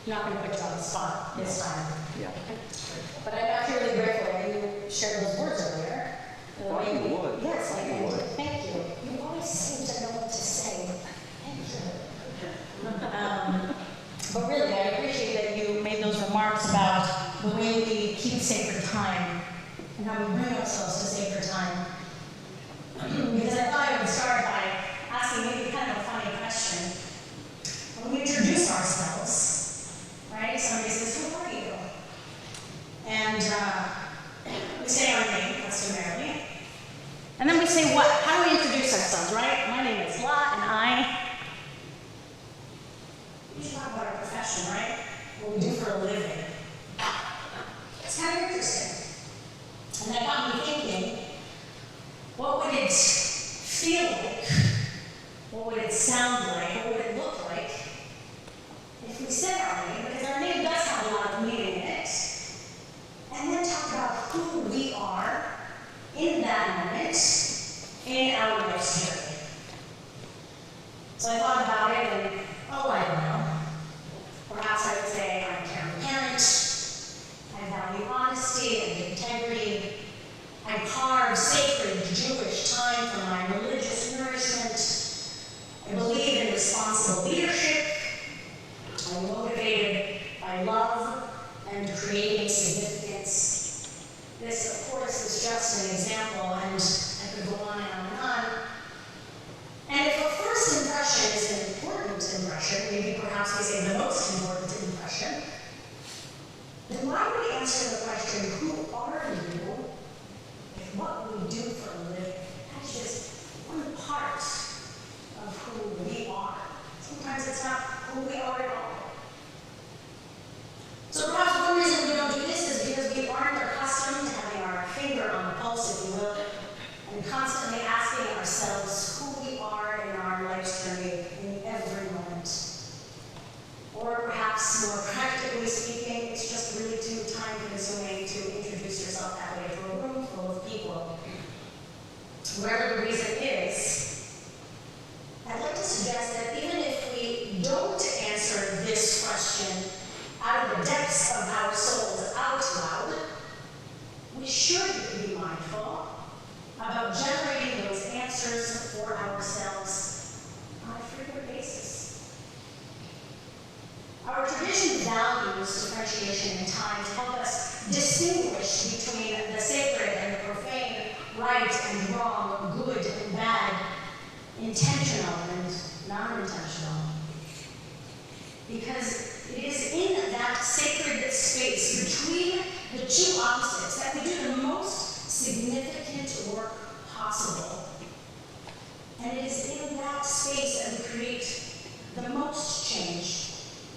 not going to put you on the spot this time. Yeah. But I feel really grateful that you shared those words earlier. Thought you would. Yes, Thought I you did. would. Thank you. You always seem to know what to say. Thank you. But really, I appreciate that you made those remarks about the way we keep sacred time and how we bring ourselves to sacred time. Because I thought I would start by asking maybe kind of a funny question. When we introduce ourselves, right? Somebody says, "Who are you?" And we say our name, customarily. And then we say what? How do we introduce ourselves, right? My name is La, and I. We should talk about our profession, right? What we do for a living. It's kind of interesting. And that got me thinking, what would it feel like? What would it sound like? What would it look like if we said our name? Because our name does have a lot of meaning in it. And then talk about who we are in that moment in our life's journey. So I thought about it and, I don't know. Perhaps I would say I'm a caring parent. I value honesty and integrity. I carve sacred Jewish time for my religious nourishment. I believe in responsible leadership. I'm motivated by love and creating significance. This, of course, is just an example, and I could go on and on. And if a first impression is an important impression, maybe perhaps we say the most important impression, then why would we answer the question, who are you, if what we do for a living, that's just one part of who we are. Sometimes it's not who we are at all. So perhaps one reason we don't do this is because we aren't accustomed to having our finger on the pulse, if you will, and constantly asking ourselves who we are in our life's journey in every moment. Or perhaps more practically speaking, it's just really too time-consuming to introduce yourself that way to a room full of people. Whatever the reason is, I'd like to suggest that even if we don't answer this question out of the depths of our souls out loud, we should be mindful about generating those answers for ourselves on a frequent basis. Our tradition values differentiation in time to help us distinguish between the sacred and the profane, right and wrong, good and bad, intentional and non-intentional. Because it is in that sacred space between the two opposites that we do the most significant work possible. And it is in that space that we create the most change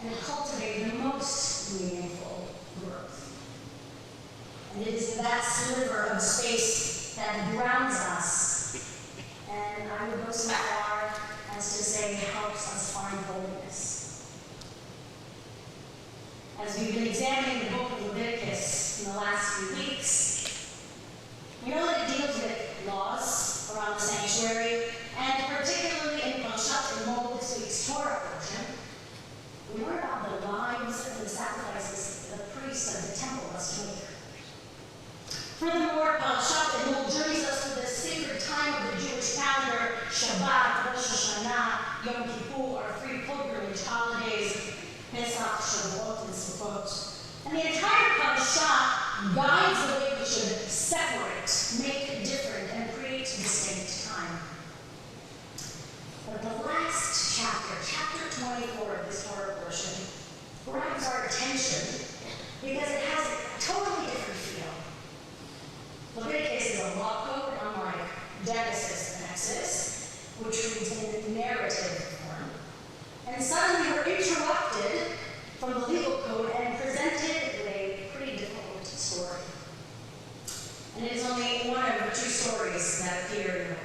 and cultivate the most meaningful growth. And it is in that sliver of space that grounds us, and I would go so far as to say helps us find holiness. As we've been examining the book of Leviticus in the last few weeks, we know that it deals with laws around the sanctuary, and particularly in Shabbat and this week's Torah portion, we learn about the lives and the sacrifices the priests of the temple must make. Furthermore, Shabbat and journeys us through the sacred time of the Jewish calendar, Shabbat, Rosh Hashanah, Yom Kippur, our free pilgrimage holidays, Pesach, Shavuot, and Sukkot. And the entire parasha guides the way we should separate, make different, and create distinct time. But the last chapter, chapter 24 of this Torah portion, grabs our attention because it has a totally different feel. Leviticus is a law code, unlike Genesis and Exodus, which reads in narrative form. And suddenly we're interrupted from the legal code and presented with a pretty difficult story. And it is only one of two stories that appear in the book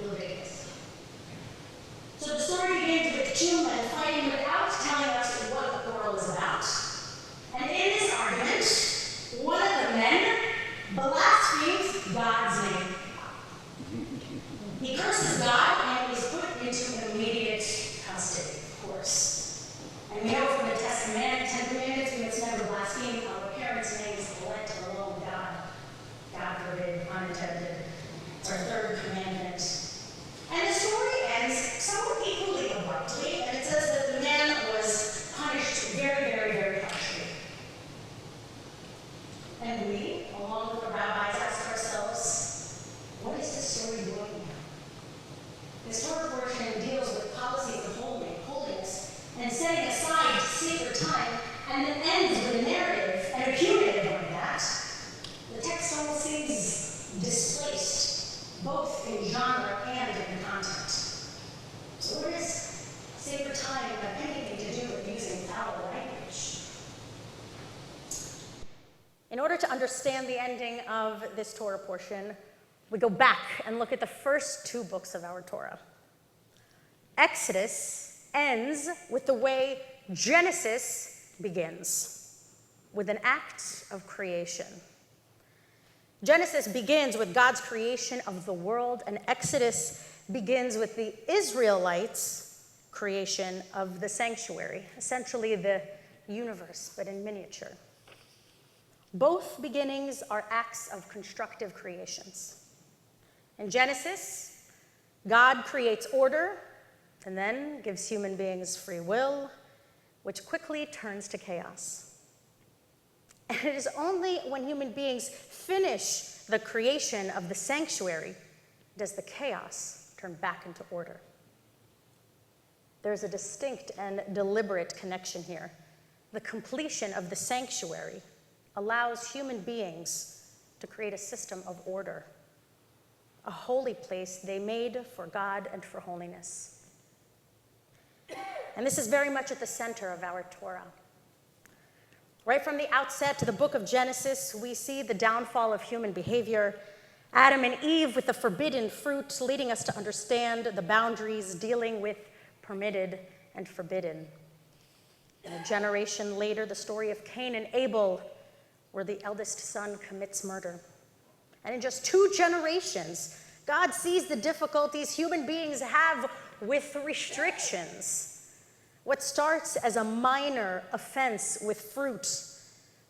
of Leviticus. So the story begins with two men fighting without telling us what the quarrel is about. And in this argument, one of the men blasphemes God's name. He curses God and is put into immediate custody, of course. And we know from the Testament and it ends with a narrative and a punitive on that, the text almost seems displaced, both in genre and in content. So what does sacred time have anything to do with using foul language? In order to understand the ending of this Torah portion, we go back and look at the first two books of our Torah. Exodus ends with the way Genesis begins, with an act of creation. Genesis begins with God's creation of the world, and Exodus begins with the Israelites' creation of the sanctuary, essentially the universe, but in miniature. Both beginnings are acts of constructive creations. In Genesis, God creates order and then gives human beings free will, which quickly turns to chaos. And it is only when human beings finish the creation of the sanctuary does the chaos turn back into order. There's a distinct and deliberate connection here. The completion of the sanctuary allows human beings to create a system of order, a holy place they made for God and for holiness. And this is very much at the center of our Torah. Right from the outset to the book of Genesis, we see the downfall of human behavior, Adam and Eve with the forbidden fruit, leading us to understand the boundaries, dealing with permitted and forbidden. And a generation later, the story of Cain and Abel, where the eldest son commits murder. And in just 2 generations, God sees the difficulties human beings have with restrictions. What starts as a minor offense with fruit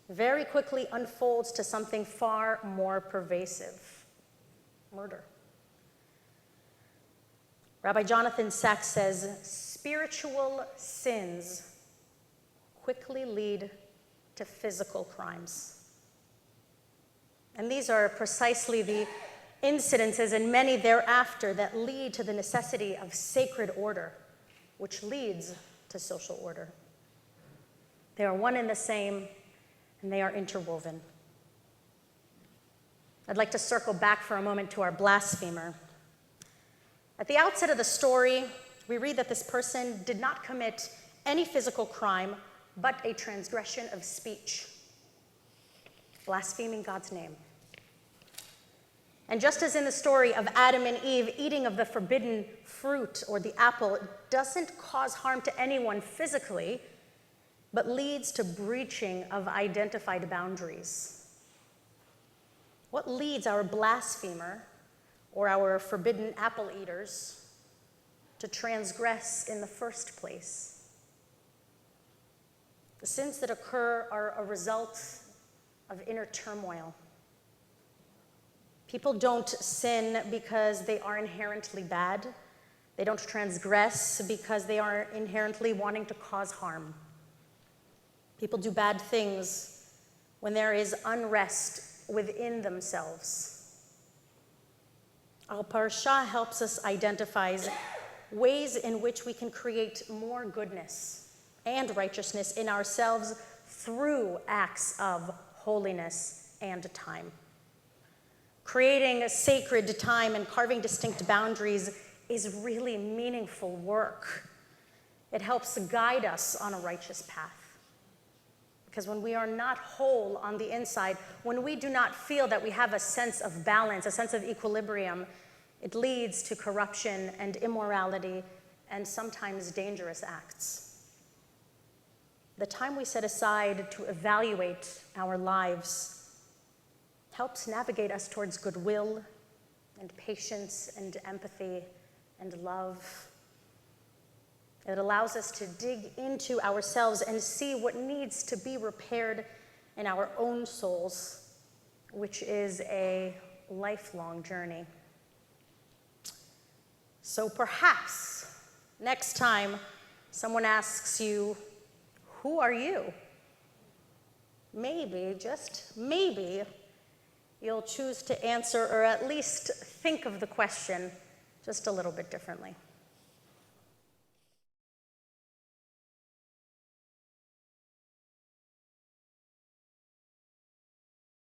very quickly unfolds to something far more pervasive: murder. Rabbi Jonathan Sacks says, spiritual sins quickly lead to physical crimes. And these are precisely the incidences and many thereafter that lead to the necessity of sacred order, which leads to social order. They are one and the same, and they are interwoven. I'd like to circle back for a moment to our blasphemer. At the outset of the story, we read that this person did not commit any physical crime, but a transgression of speech, blaspheming God's name. And just as in the story of Adam and Eve eating of the forbidden fruit or the apple doesn't cause harm to anyone physically, but leads to breaching of identified boundaries. What leads our blasphemer or our forbidden apple eaters to transgress in the first place? The sins that occur are a result of inner turmoil. People don't sin because they are inherently bad. They don't transgress because they are inherently wanting to cause harm. People do bad things when there is unrest within themselves. Our parsha helps us identify ways in which we can create more goodness and righteousness in ourselves through acts of holiness and time. Creating a sacred time and carving distinct boundaries is really meaningful work. It helps guide us on a righteous path. Because when we are not whole on the inside, when we do not feel that we have a sense of balance, a sense of equilibrium, it leads to corruption and immorality and sometimes dangerous acts. The time we set aside to evaluate our lives helps navigate us towards goodwill and patience and empathy and love. It allows us to dig into ourselves and see what needs to be repaired in our own souls, which is a lifelong journey. So perhaps next time someone asks you, "Who are you?" maybe, just maybe, you'll choose to answer or at least think of the question just a little bit differently.